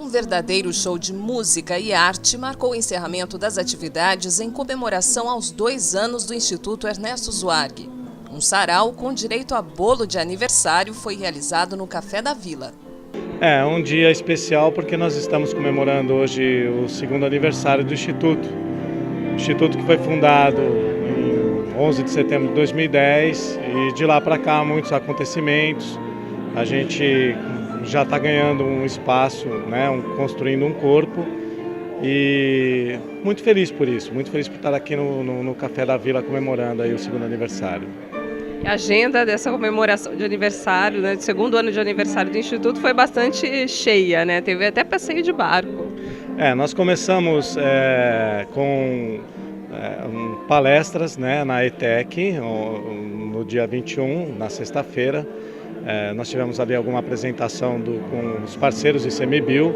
Um verdadeiro show de música e arte marcou o encerramento das atividades em comemoração aos 2 anos do Instituto Ernesto Zuarg. Um sarau com direito a bolo de aniversário foi realizado no Café da Vila. É um dia especial porque nós estamos comemorando hoje o 2º aniversário do Instituto. O Instituto que foi fundado em 11 de setembro de 2010 e de lá para cá muitos acontecimentos. A gente já está ganhando um espaço, né, construindo um corpo e muito feliz por isso, muito feliz por estar aqui no Café da Vila comemorando aí o 2º aniversário. A agenda dessa comemoração de aniversário, né, do 2º ano de aniversário do Instituto foi bastante cheia, né? Teve até passeio de barco. Nós começamos com palestras, né, na ETEC, no dia 21, na sexta-feira. Nós tivemos ali alguma apresentação com os parceiros do ICMBio.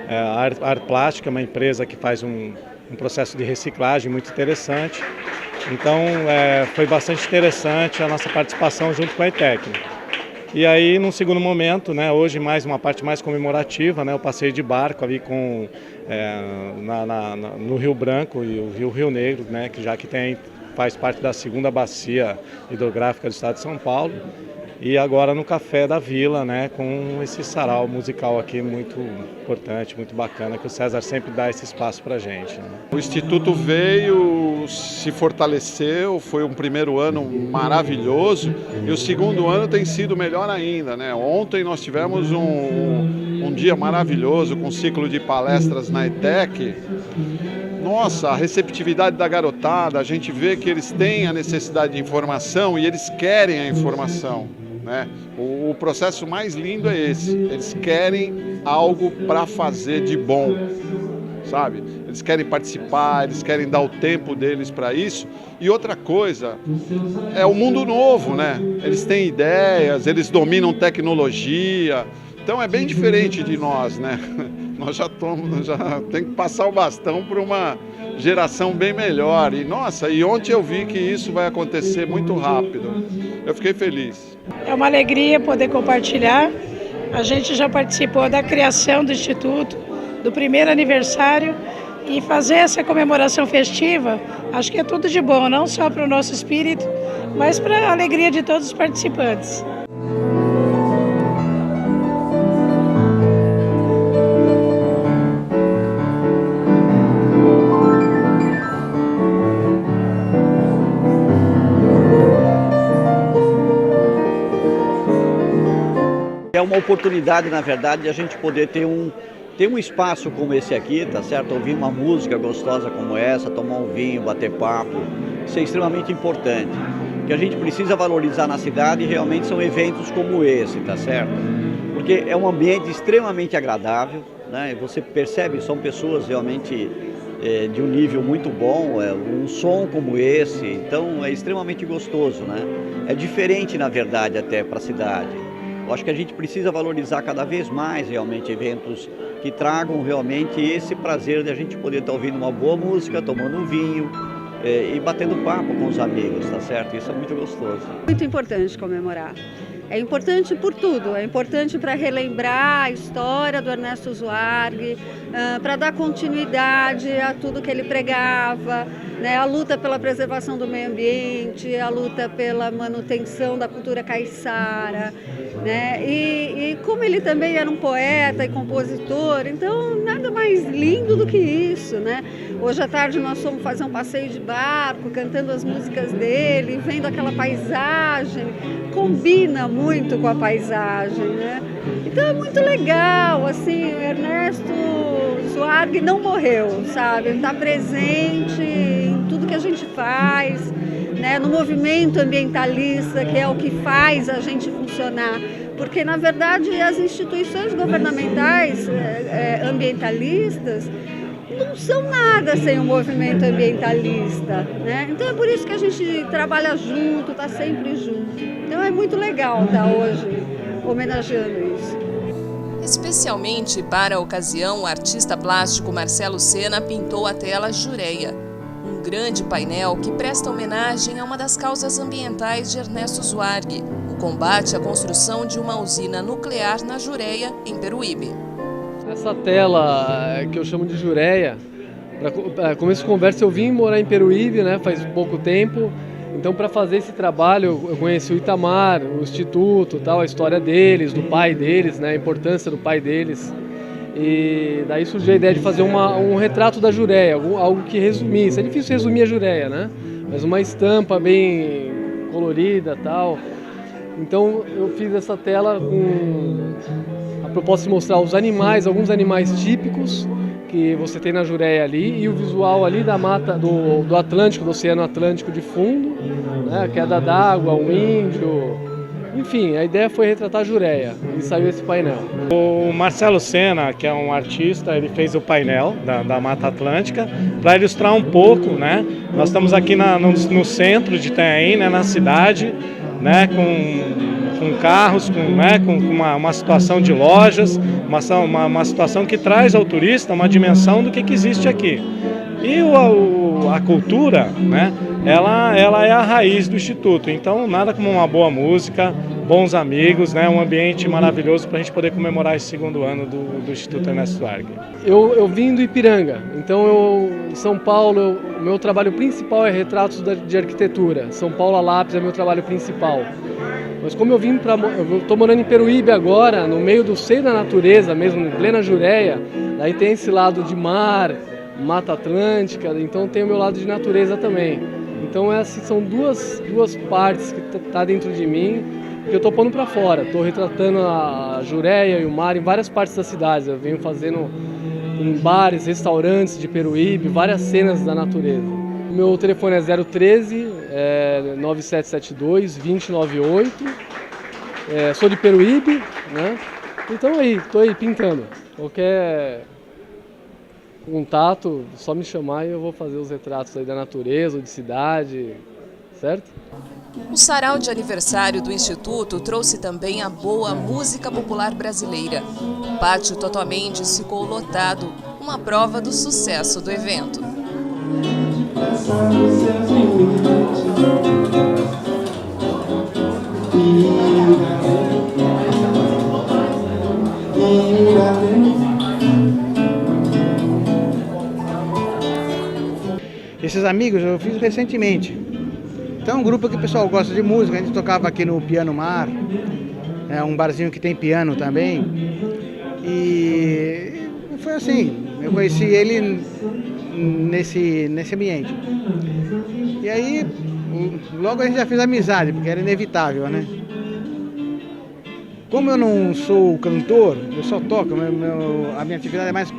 A Arplástica é uma empresa que faz um processo de reciclagem muito interessante. Então foi bastante interessante a nossa participação junto com a ETEC. E aí, num segundo momento, né, hoje uma parte mais comemorativa, né, o passeio de barco ali no Rio Branco e o Rio Negro, né, que faz parte da 2ª bacia hidrográfica do estado de São Paulo. E agora no Café da Vila, né, com esse sarau musical aqui muito importante, muito bacana, que o César sempre dá esse espaço para a gente, né? O Instituto veio, se fortaleceu, foi um primeiro ano maravilhoso e o 2º ano tem sido melhor ainda, né? Ontem nós tivemos um dia maravilhoso com um ciclo de palestras na ETEC. Nossa, a receptividade da garotada, a gente vê que eles têm a necessidade de informação e eles querem a informação, né? O processo mais lindo é esse, eles querem algo para fazer de bom, sabe? Eles querem participar, eles querem dar o tempo deles para isso. E outra coisa, é o mundo novo, né? Eles têm ideias, eles dominam tecnologia, então é bem diferente de nós, né? Nós já tem que passar o bastão para uma geração bem melhor. E nossa, e ontem eu vi que isso vai acontecer muito rápido. Eu fiquei feliz. É uma alegria poder compartilhar. A gente já participou da criação do Instituto, do 1º aniversário, e fazer essa comemoração festiva, acho que é tudo de bom, não só para o nosso espírito, mas para a alegria de todos os participantes. É uma oportunidade, na verdade, de a gente poder ter um espaço como esse aqui, tá certo? Ouvir uma música gostosa como essa, tomar um vinho, bater papo, isso é extremamente importante. O que a gente precisa valorizar na cidade realmente são eventos como esse, tá certo? Porque é um ambiente extremamente agradável, né? Você percebe, são pessoas realmente de um nível muito bom, um som como esse, então é extremamente gostoso, né? É diferente, na verdade, até para a cidade. Eu acho que a gente precisa valorizar cada vez mais realmente eventos que tragam realmente esse prazer de a gente poder estar ouvindo uma boa música, tomando um vinho e batendo papo com os amigos, tá certo? Isso é muito gostoso. Muito importante comemorar. É importante por tudo, é importante para relembrar a história do Ernesto Zuarg, para dar continuidade a tudo que ele pregava, né? A luta pela preservação do meio ambiente, a luta pela manutenção da cultura caiçara, né? E como ele também era um poeta e compositor, então nada mais lindo do que isso, né? Hoje à tarde nós fomos fazer um passeio de barco, cantando as músicas dele, vendo aquela paisagem, combina muito com a paisagem, né? Então é muito legal, assim, o Ernesto Zuarg não morreu, sabe? Ele está presente em tudo que a gente faz, né? No movimento ambientalista, que é o que faz a gente funcionar. Porque, na verdade, as instituições governamentais ambientalistas não são nada sem o movimento ambientalista, né? Então é por isso que a gente trabalha junto, está sempre junto. Então é muito legal estar hoje homenageando isso. Especialmente para a ocasião, o artista plástico Marcelo Sena pintou a tela Jureia, um grande painel que presta homenagem a uma das causas ambientais de Ernesto Zuarg, o combate à construção de uma usina nuclear na Jureia, em Peruíbe. A Essa tela que eu chamo de Jureia, para começo de conversa, eu vim morar em Peruíbe, né, faz pouco tempo. Então, para fazer esse trabalho, eu conheci o Itamar, o Instituto, tal, a história deles, do pai deles, né, a importância do pai deles. E daí surgiu a ideia de fazer um retrato da Jureia, algo que resumisse. É difícil resumir a Jureia, né? Mas uma estampa bem colorida, tal. Então, eu fiz essa tela com a proposta de mostrar os animais, alguns animais típicos que você tem na Jureia ali, e o visual ali da mata do Atlântico, do Oceano Atlântico de fundo, né? A queda d'água, o índio. Enfim, a ideia foi retratar a Jureia e saiu esse painel. O Marcelo Sena, que é um artista, ele fez o painel da Mata Atlântica para ilustrar um pouco, né? Nós estamos aqui no centro de Itanhaém, né? Na cidade, né? Com carros, com uma situação de lojas, uma situação que traz ao turista uma dimensão do que existe aqui. E a cultura, né? Ela é a raiz do Instituto, então nada como uma boa música, bons amigos, né? Um ambiente maravilhoso para a gente poder comemorar esse segundo ano do Instituto Ernesto Zuarghi. Eu vim do Ipiranga, então em São Paulo, o meu trabalho principal é retratos de arquitetura. São Paulo a lápis é meu trabalho principal. Mas como eu estou morando em Peruíbe agora, no meio do seio da natureza mesmo, em plena Jureia, daí tem esse lado de mar, Mata Atlântica, então tem o meu lado de natureza também. Então são duas partes que tá dentro de mim, que eu estou pondo para fora. Estou retratando a Jureia e o mar em várias partes da cidade. Eu venho fazendo em bares, restaurantes de Peruíbe, várias cenas da natureza. O meu telefone é 013 9772 2098. Sou de Peruíbe, né? Então estou aí pintando. Qualquer contato, só me chamar e eu vou fazer os retratos aí da natureza ou de cidade, certo? O sarau de aniversário do Instituto trouxe também a boa música popular brasileira. O pátio totalmente ficou lotado, uma prova do sucesso do evento. Esses amigos eu fiz recentemente. Então é um grupo que o pessoal gosta de música, a gente tocava aqui no Piano Mar, é um barzinho que tem piano também. E foi assim, eu conheci ele nesse ambiente. E aí, logo a gente já fez amizade, porque era inevitável, né? Como eu não sou cantor, eu só toco, a minha atividade é mais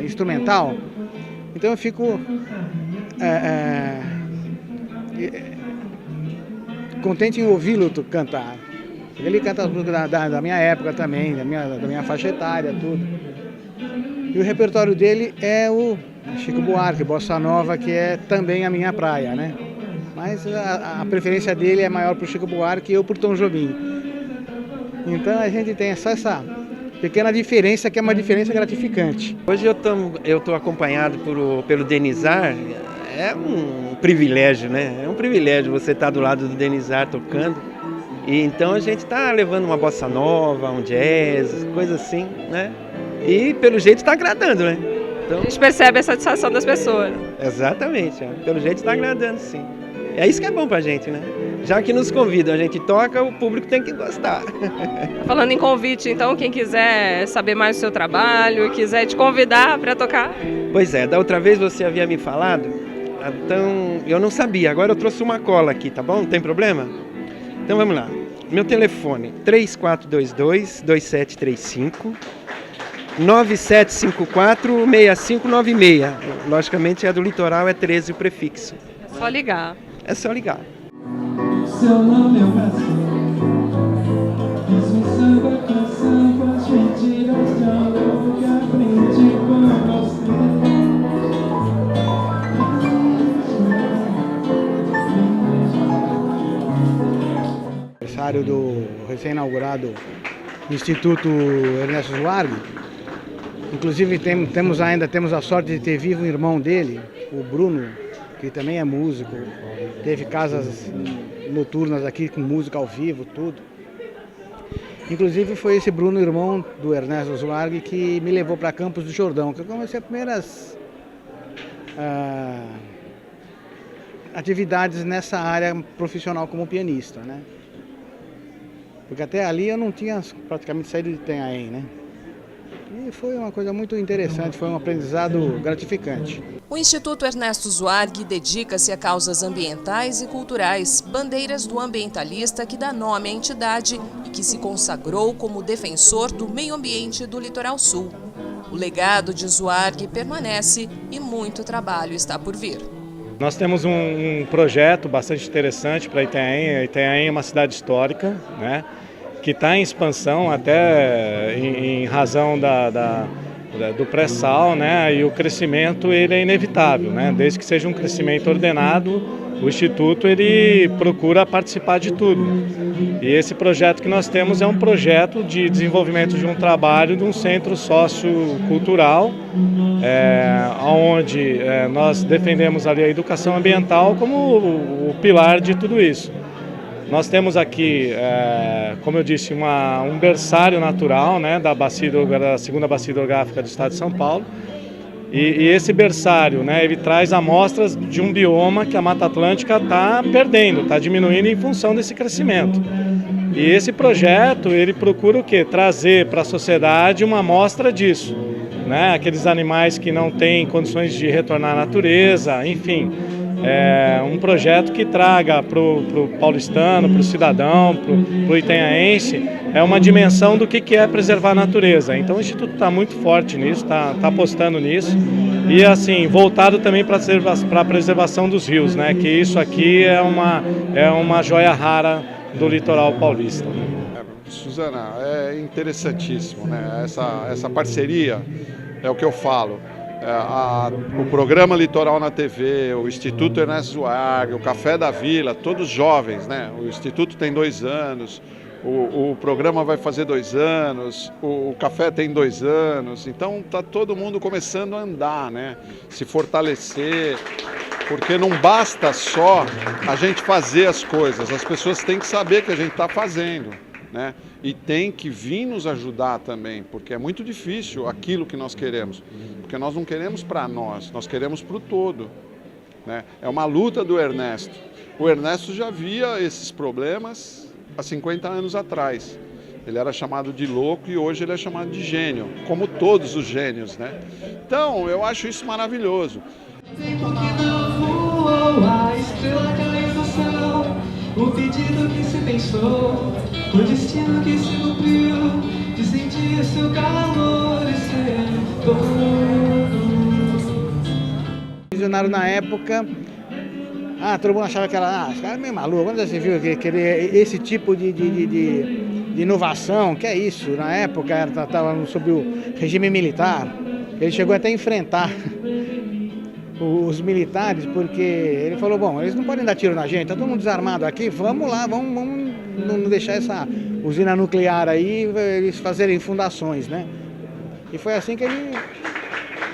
instrumental, então eu fico contente em ouvi-lo cantar. Ele canta as músicas da minha época também, da minha faixa etária, tudo. E o repertório dele é o Chico Buarque, Bossa Nova, que é também a minha praia, né? Mas a preferência dele é maior para o Chico Buarque e eu por Tom Jobim. Então a gente tem essa pequena diferença, que é uma diferença gratificante. Hoje eu estou acompanhado pelo Denizar. É um privilégio, né? É um privilégio você estar do lado do Denizar tocando. E então a gente está levando uma bossa nova, um jazz, coisa assim, né? E pelo jeito está agradando, né? Então, a gente percebe a satisfação das pessoas. Exatamente, pelo jeito está agradando, sim. É isso que é bom pra gente, né? Já que nos convidam, a gente toca, o público tem que gostar. Falando em convite, então, quem quiser saber mais do seu trabalho, quiser te convidar para tocar. Pois é, da outra vez você havia me falado, então eu não sabia, agora eu trouxe uma cola aqui, tá bom? Não tem problema? Então vamos lá. Meu telefone 3422-2735, 9754-6596. Logicamente a do litoral é 13 o prefixo. É só ligar. É só ligar. Seu nome é Brasil. Fiz um samba canção com as mentiras de amor que aprendi com você. Aniversário do recém-inaugurado Instituto Ernesto Zuarghi. Inclusive temos a sorte de ter vivo um irmão dele, o Bruno, que também é músico, teve casas noturnas aqui com música ao vivo, tudo. Inclusive foi esse Bruno, irmão do Ernesto Zuarghi, que me levou para Campos do Jordão, que eu comecei as primeiras atividades nessa área profissional como pianista, né? Porque até ali eu não tinha praticamente saído de Itanhaém, né? E foi uma coisa muito interessante, foi um aprendizado gratificante. O Instituto Ernesto Zuarghi dedica-se a causas ambientais e culturais, bandeiras do ambientalista que dá nome à entidade e que se consagrou como defensor do meio ambiente do Litoral Sul. O legado de Zuarghi permanece e muito trabalho está por vir. Nós temos um projeto bastante interessante para Itanhaém. Itanhaém é uma cidade histórica, né, que está em expansão até em razão do pré-sal, né, e o crescimento ele é inevitável, né, desde que seja um crescimento ordenado. O Instituto ele procura participar de tudo. E esse projeto que nós temos é um projeto de desenvolvimento de um trabalho de um centro sociocultural, onde nós defendemos ali a educação ambiental como o pilar de tudo isso. Nós temos aqui, como eu disse, um berçário natural, né, da segunda bacia hidrográfica do estado de São Paulo. E esse berçário, né, ele traz amostras de um bioma que a Mata Atlântica está perdendo, está diminuindo em função desse crescimento. E esse projeto, ele procura o quê? Trazer para a sociedade uma amostra disso, né? Aqueles animais que não têm condições de retornar à natureza, enfim. É um projeto que traga para o paulistano, para o cidadão, para o itanhaense, uma dimensão do que é preservar a natureza. Então o Instituto está muito forte nisso, está apostando nisso. E assim, voltado também para a preservação dos rios, né? Que isso aqui é uma joia rara do litoral paulista. Suzana, é interessantíssimo, né? Essa parceria é o que eu falo. O programa Litoral na TV, o Instituto Ernesto Zuarghi, o Café da Vila, todos jovens, né? O Instituto tem 2 anos, o programa vai fazer 2 anos, o Café tem 2 anos, então está todo mundo começando a andar, né? Se fortalecer, porque não basta só a gente fazer as coisas, as pessoas têm que saber que a gente está fazendo, né? E tem que vir nos ajudar também, porque é muito difícil aquilo que nós queremos, porque nós não queremos para nós queremos para o todo, né? É uma luta do Ernesto. O Ernesto já via esses problemas há 50 anos atrás. Ele era chamado de louco e hoje ele é chamado de gênio, como todos os gênios, né? Então, eu acho isso maravilhoso. O pedido que se pensou, o destino que se cumpriu, de sentir seu calor e ser todo. Visionário na época, todo mundo achava que esse cara é meio maluco. Quando você viu querer esse tipo de inovação, que é isso? Na época estava sob o regime militar, ele chegou até a enfrentar os militares, porque ele falou, bom, eles não podem dar tiro na gente, tá todo mundo desarmado aqui, vamos lá, vamos não deixar essa usina nuclear aí, eles fazerem fundações, né? E foi assim que ele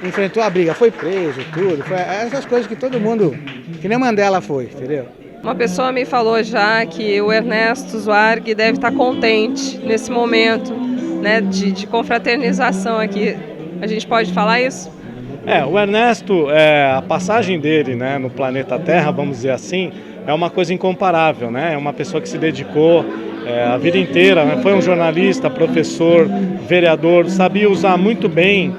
enfrentou a briga, foi preso, tudo, foi essas coisas que todo mundo, que nem Mandela foi, entendeu? Uma pessoa me falou já que o Ernesto Zuarghi deve estar contente nesse momento, né, de confraternização aqui. A gente pode falar isso? O Ernesto, a passagem dele, né, no planeta Terra, vamos dizer assim, é uma coisa incomparável, né? É uma pessoa que se dedicou a vida inteira, né? Foi um jornalista, professor, vereador, sabia usar muito bem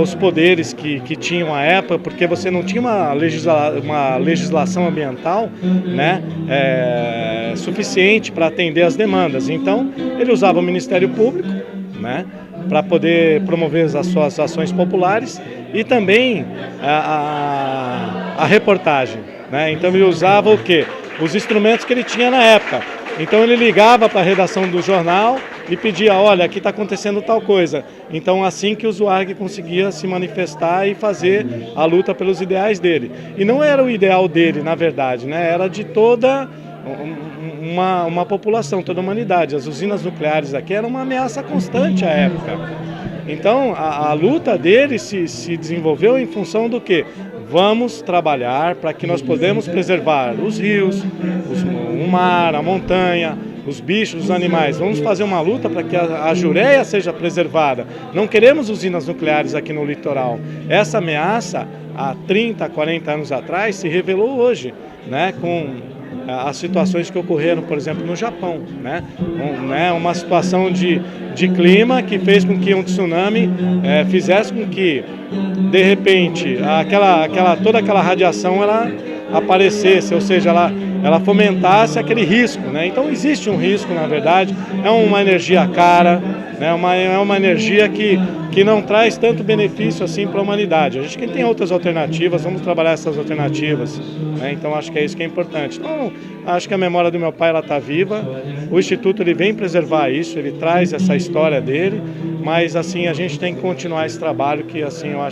os poderes que tinham à época, porque você não tinha uma legislação ambiental, né, suficiente para atender as demandas. Então, ele usava o Ministério Público, né, para poder promover as suas ações populares e também a reportagem, né? Então ele usava o quê? Os instrumentos que ele tinha na época. Então ele ligava para a redação do jornal e pedia, olha, aqui está acontecendo tal coisa. Então assim que o Zuarghi conseguia se manifestar e fazer a luta pelos ideais dele. E não era o ideal dele, na verdade, né? Era de toda uma população, toda a humanidade. As usinas nucleares aqui eram uma ameaça constante à época. Então a luta dele se desenvolveu em função do quê? Vamos trabalhar para que nós podemos preservar os rios, o mar, a montanha, os bichos, os animais. Vamos fazer uma luta para que a Jureia seja preservada. Não queremos usinas nucleares aqui no litoral. Essa ameaça, há 30, 40 anos atrás, se revelou hoje, né, com as situações que ocorreram, por exemplo, no Japão, né? Uma situação de clima que fez com que um tsunami fizesse com que, de repente, toda aquela radiação ela aparecesse, ou seja, ela fomentasse aquele risco, né? Então existe um risco, na verdade, é uma energia cara, né? É uma energia que não traz tanto benefício assim para a humanidade. A gente tem outras alternativas, vamos trabalhar essas alternativas, né? Então acho que é isso que é importante. Então acho que a memória do meu pai está viva, o Instituto ele vem preservar isso, ele traz essa história dele, mas assim a gente tem que continuar esse trabalho que assim eu acho